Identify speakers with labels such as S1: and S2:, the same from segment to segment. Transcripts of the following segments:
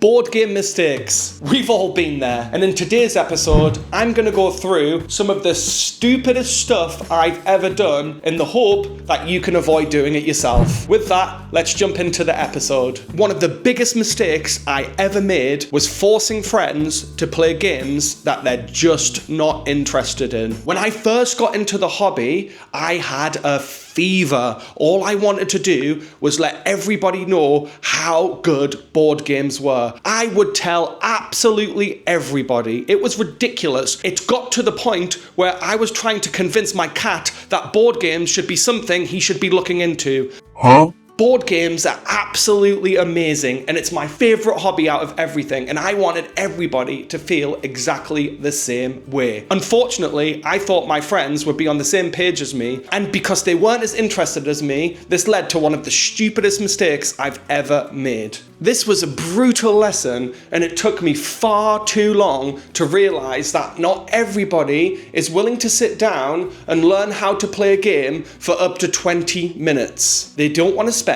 S1: Board game mistakes. We've all been there. And in today's episode, I'm going to go through some of the stupidest stuff I've ever done in the hope that you can avoid doing it yourself. With that, let's jump into the episode. One of the biggest mistakes I ever made was forcing friends to play games that they're just not interested in. When I first got into the hobby, I had a fever. All I wanted to do was let everybody know how good board games were. I would tell absolutely everybody. It was ridiculous. It got to the point where I was trying to convince my cat that board games should be something he should be looking into.
S2: Huh?
S1: Board games are absolutely amazing, and it's my favorite hobby out of everything, and I wanted everybody to feel exactly the same way. Unfortunately, I thought my friends would be on the same page as me, and because they weren't as interested as me, this led to one of the stupidest mistakes I've ever made. This was a brutal lesson, and it took me far too long to realize that not everybody is willing to sit down and learn how to play a game for up to 20 minutes. They don't want to spend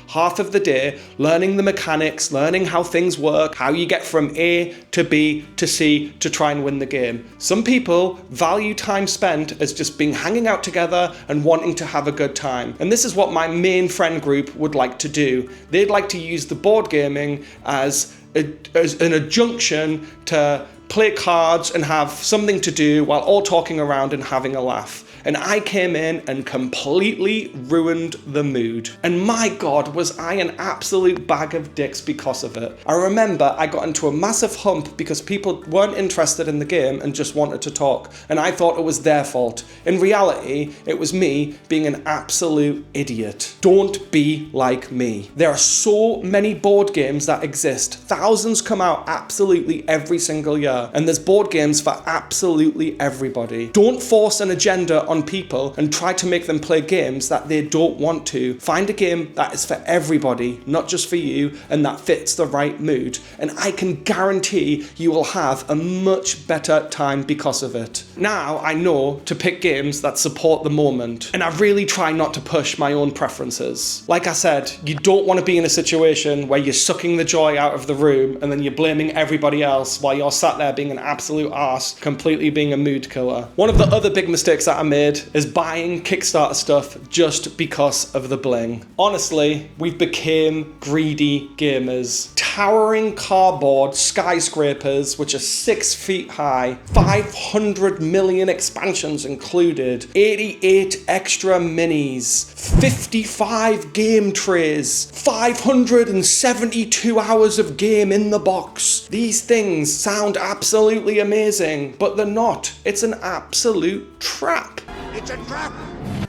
S1: half of the day learning the mechanics, learning how things work, how you get from A to B to C to try and win the game. Some people value time spent as just being hanging out together and wanting to have a good time. And this is what my main friend group would like to do. They'd like to use the board gaming as an adjunction to play cards and have something to do while all talking around and having a laugh. And I came in and completely ruined the mood. And my God, was I an absolute bag of dicks because of it. I remember I got into a massive hump because people weren't interested in the game and just wanted to talk. And I thought it was their fault. In reality, it was me being an absolute idiot. Don't be like me. There are so many board games that exist. Thousands come out absolutely every single year. And there's board games for absolutely everybody. Don't force an agenda on people and try to make them play games that they don't want to. Find a game that is for everybody, not just for you, and that fits the right mood. And I can guarantee you will have a much better time because of it. Now I know to pick games that support the moment, and I really try not to push my own preferences. Like I said, you don't want to be in a situation where you're sucking the joy out of the room and then you're blaming everybody else while you're sat there being an absolute arse, completely being a mood killer. One of the other big mistakes that I made is buying Kickstarter stuff just because of the bling. Honestly, we've become greedy gamers. Towering cardboard skyscrapers which are 6 feet high, 500 million expansions included, 88 extra minis, 55 game trays, 572 hours of game in the box. These things sound absolutely amazing, but they're not. It's an absolute trap.
S2: It's a trap!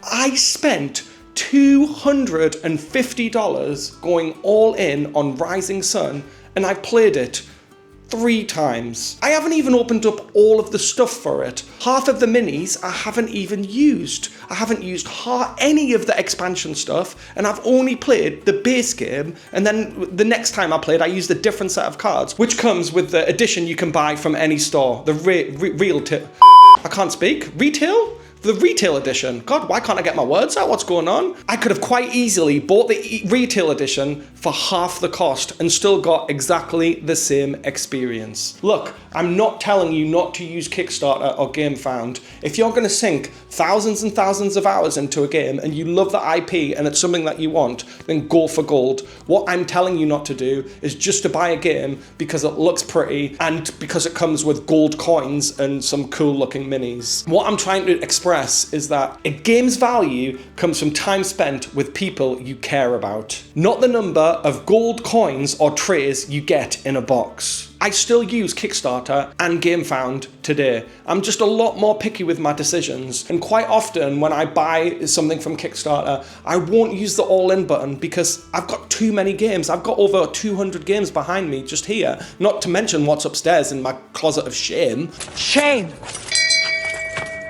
S1: I spent $250 going all in on Rising Sun, and I played it 3 times. I haven't even opened up all of the stuff for it. Half of the minis I haven't even used. I haven't used any of the expansion stuff, and I've only played the base game, and then the next time I played I used a different set of cards, which comes with the edition you can buy from any store. The I can't speak. The retail edition. God, why can't I get my words out? What's going on? I could have quite easily bought the retail edition for half the cost and still got exactly the same experience. Look, I'm not telling you not to use Kickstarter or GameFound. If you're going to sink thousands and thousands of hours into a game and you love the IP and it's something that you want, then go for gold. What I'm telling you not to do is just to buy a game because it looks pretty and because it comes with gold coins and some cool looking minis. What I'm trying to express is that a game's value comes from time spent with people you care about, not the number of gold coins or trays you get in a box. I still use Kickstarter and GameFound today. I'm just a lot more picky with my decisions, and quite often when I buy something from Kickstarter, I won't use the all-in button because I've got too many games. I've got over 200 games behind me just here, not to mention what's upstairs in my closet of shame.
S3: Shame!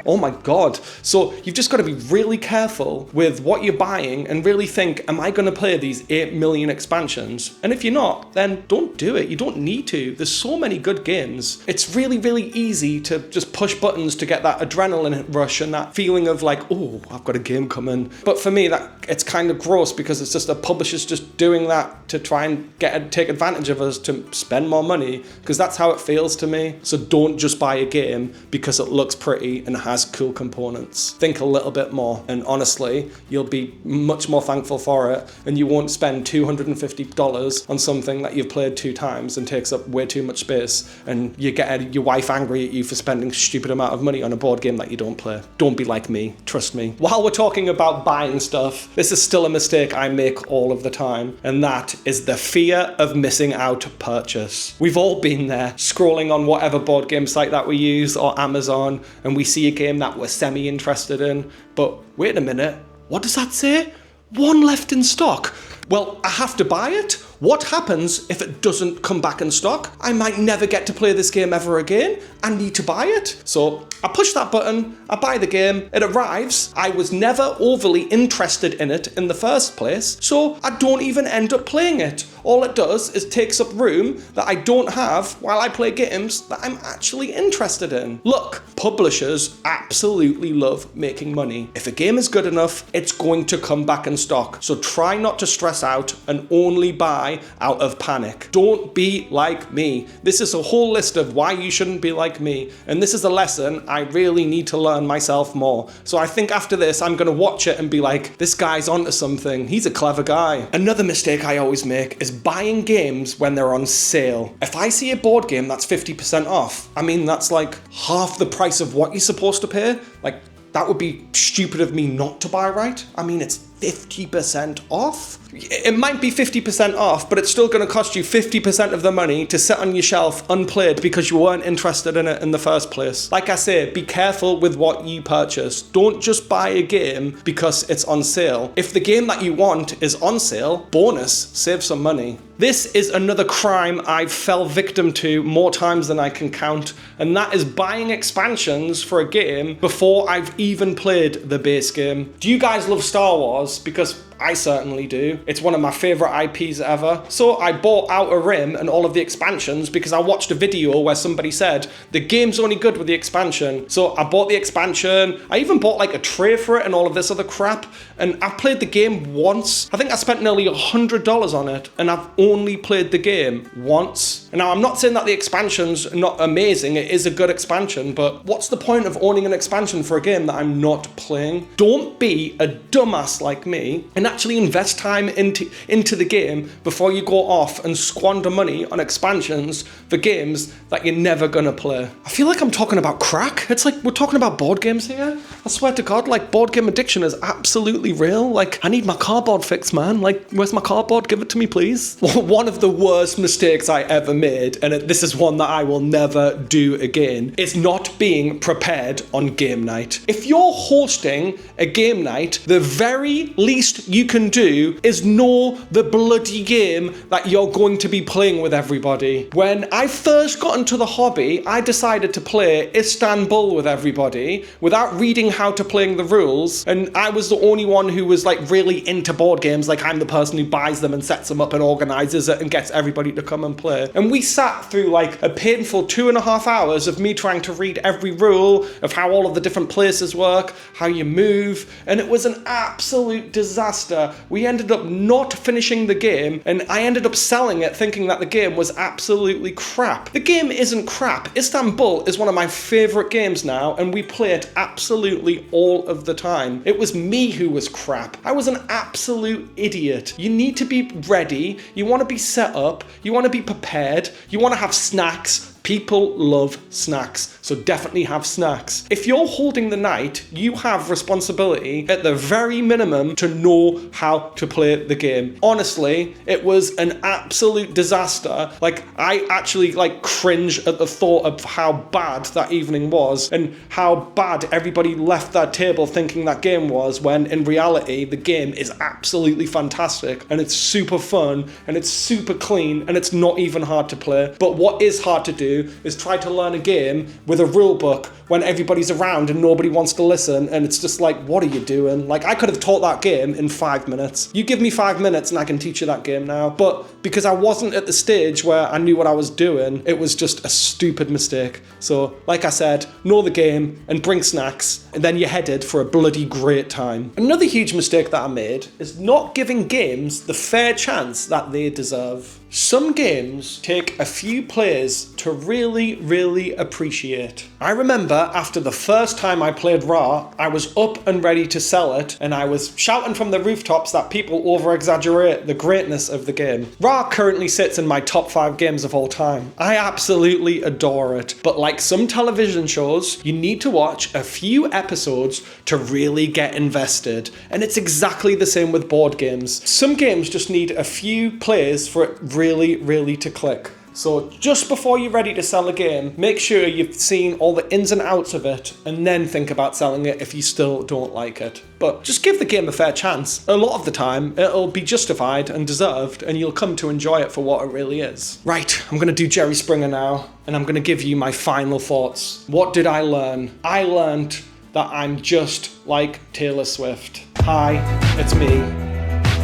S1: oh my God. So you've just got to be really careful with what you're buying and really think, am I going to play these 8 million expansions? And if you're not, then don't do it. You don't need to. There's so many good games. It's really, really easy to just push buttons to get that adrenaline rush and that feeling of like, oh, I've got a game coming. But for me, that it's kind of gross because it's just a publisher's just doing that to try and take advantage of us to spend more money, because that's how it feels to me. So don't just buy a game because it looks pretty and has cool components. Think a little bit more, and honestly, you'll be much more thankful for it, and you won't spend $250 on something that you've played 2 times and takes up way too much space, and you get your wife angry at you for spending a stupid amount of money on a board game that you don't play. Don't be like me, trust me. While we're talking about buying stuff, this is still a mistake I make all of the time, and that is the fear of missing out purchase. We've all been there, scrolling on whatever board game site that we use or Amazon, and we see a game that we're semi-interested in, but wait a minute, what does that say? 1 left in stock. Well, I have to buy it? What happens if it doesn't come back in stock? I might never get to play this game ever again. I need to buy it. So I push that button, I buy the game, it arrives. I was never overly interested in it in the first place, so I don't even end up playing it. All it does is takes up room that I don't have while I play games that I'm actually interested in. Look, publishers absolutely love making money. If a game is good enough, it's going to come back in stock. So try not to stress out and only buy out of panic. Don't be like me. This is a whole list of why you shouldn't be like me, and this is a lesson I really need to learn myself more. So I think after this, I'm gonna watch it and be like, this guy's onto something. He's a clever guy. Another mistake I always make is buying games when they're on sale. If I see a board game that's 50% off, I mean, that's like half the price of what you're supposed to pay. Like, that would be stupid of me not to buy, right? I mean, it's 50% off. It might be 50% off, but it's still going to cost you 50% of the money to sit on your shelf unplayed because you weren't interested in it in the first place. Like I say, be careful with what you purchase. Don't just buy a game because it's on sale. If the game that you want is on sale, bonus, save some money. This is another crime I've fell victim to more times than I can count, and that is buying expansions for a game before I've even played the base game. Do you guys love Star Wars? Because I certainly do. It's one of my favorite IPs ever. So I bought Outer Rim and all of the expansions because I watched a video where somebody said the game's only good with the expansion. So I bought the expansion. I even bought like a tray for it and all of this other crap. And I've played the game once. I think I spent nearly $100 on it, and I've only played the game once. And now I'm not saying that the expansion's not amazing. It is a good expansion, but what's the point of owning an expansion for a game that I'm not playing? Don't be a dumbass like me and actually invest time into the game before you go off and squander money on expansions for games that you're never gonna play. I feel like I'm talking about crack. It's like we're talking about board games here. I swear to God, like, board game addiction is absolutely real. Like, I need my cardboard fixed, man. Like, where's my cardboard? Give it to me, please. One of the worst mistakes I ever made, and this is one that I will never do again, is not being prepared on game night. If you're hosting a game night, the very least you can do is know the bloody game that you're going to be playing with everybody. When I first got into the hobby, I decided to play Istanbul with everybody without reading how to play the rules, and I was the only one who was like really into board games. Like, I'm the person who buys them and sets them up and organizes it and gets everybody to come and play. And we sat through like a painful 2.5 hours of me trying to read every rule of how all of the different places work, how you move, and it was an absolute disaster. We ended up not finishing the game, and I ended up selling it thinking that the game was absolutely crap. The game isn't crap. Istanbul is one of my favorite games now, and we play it absolutely all of the time. It was me who was crap. I was an absolute idiot. You need to be ready. You want to be set up. You want to be prepared. You want to have snacks. People love snacks, so definitely have snacks. If you're holding the night, you have responsibility at the very minimum to know how to play the game. Honestly, it was an absolute disaster. Like, I actually like cringe at the thought of how bad that evening was and how bad everybody left that table thinking that game was, when in reality the game is absolutely fantastic and it's super fun and it's super clean and it's not even hard to play. But what is hard to do do is try to learn a game with a rule book when everybody's around and nobody wants to listen, and it's just like, what are you doing? Like, I could have taught that game in 5 minutes. You give me 5 minutes and I can teach you that game now. But because I wasn't at the stage where I knew what I was doing, it was just a stupid mistake. So, like I said, know the game and bring snacks, and then you're headed for a bloody great time. Another huge mistake that I made is not giving games the fair chance that they deserve. Some games take a few plays to really, really appreciate. I remember after the first time I played Ra, I was up and ready to sell it, and I was shouting from the rooftops that people over-exaggerate the greatness of the game. Ra currently sits in my top 5 games of all time. I absolutely adore it, but like some television shows, you need to watch a few episodes to really get invested, and it's exactly the same with board games. Some games just need a few plays for it really, really to click. So just before you're ready to sell a game, make sure you've seen all the ins and outs of it, and then think about selling it if you still don't like it. But just give the game a fair chance. A lot of the time, it'll be justified and deserved, and you'll come to enjoy it for what it really is. Right, I'm gonna do Jerry Springer now, and I'm gonna give you my final thoughts. What did I learn? I learned that I'm just like Taylor Swift. Hi, it's me.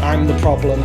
S1: I'm the problem.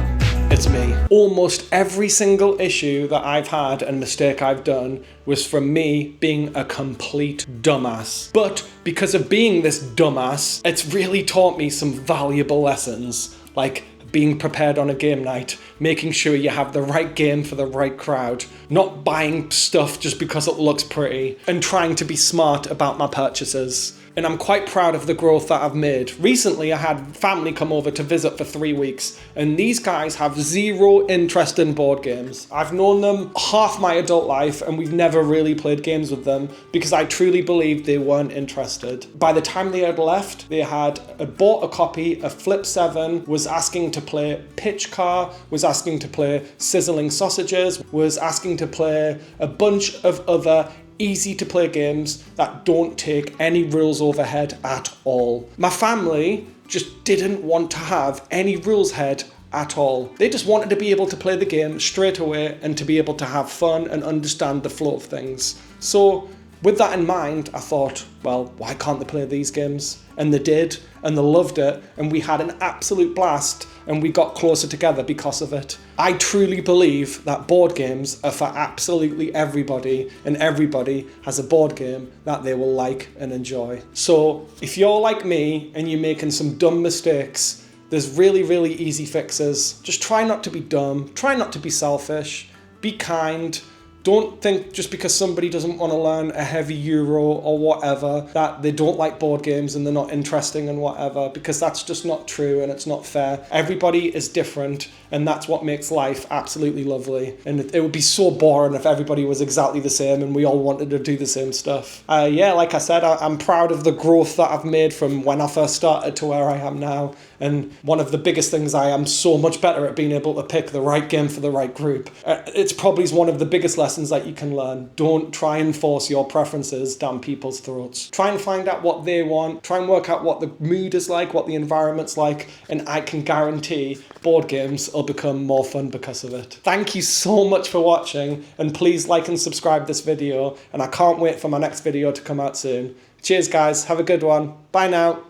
S1: It's me. Almost every single issue that I've had and mistake I've done was from me being a complete dumbass. But because of being this dumbass, it's really taught me some valuable lessons, like being prepared on a game night, making sure you have the right game for the right crowd, not buying stuff just because it looks pretty, and trying to be smart about my purchases. And I'm quite proud of the growth that I've made. Recently, I had family come over to visit for 3 weeks, and these guys have zero interest in board games. I've known them half my adult life, and we've never really played games with them because I truly believed they weren't interested. By the time they had left, they had bought a copy of Flip 7, was asking to play Pitch Car, was asking to play Sizzling Sausages, was asking to play a bunch of other easy to play games that don't take any rules overhead at all. My family just didn't want to have any rules head at all. They just wanted to be able to play the game straight away and to be able to have fun and understand the flow of things. So with that in mind, I thought, well, why can't they play these games? And they did, and they loved it, and we had an absolute blast, and we got closer together because of it. I truly believe that board games are for absolutely everybody, and everybody has a board game that they will like and enjoy. So if you're like me and you're making some dumb mistakes, there's really, really easy fixes. Just try not to be dumb, try not to be selfish, be kind. Don't think just because somebody doesn't want to learn a heavy euro or whatever that they don't like board games and they're not interesting and whatever, because that's just not true and it's not fair. Everybody is different, and that's what makes life absolutely lovely. And it would be so boring if everybody was exactly the same and we all wanted to do the same stuff. Yeah, like I said, I'm proud of the growth that I've made from when I first started to where I am now. And one of the biggest things, I am so much better at being able to pick the right game for the right group. It's probably one of the biggest lessons that you can learn. Don't try and force your preferences down people's throats. Try and find out what they want. Try and work out what the mood is like, what the environment's like, and I can guarantee board games will become more fun because of it. Thank you so much for watching, and please like and subscribe this video, and I can't wait for my next video to come out soon. Cheers guys, have a good one. Bye now.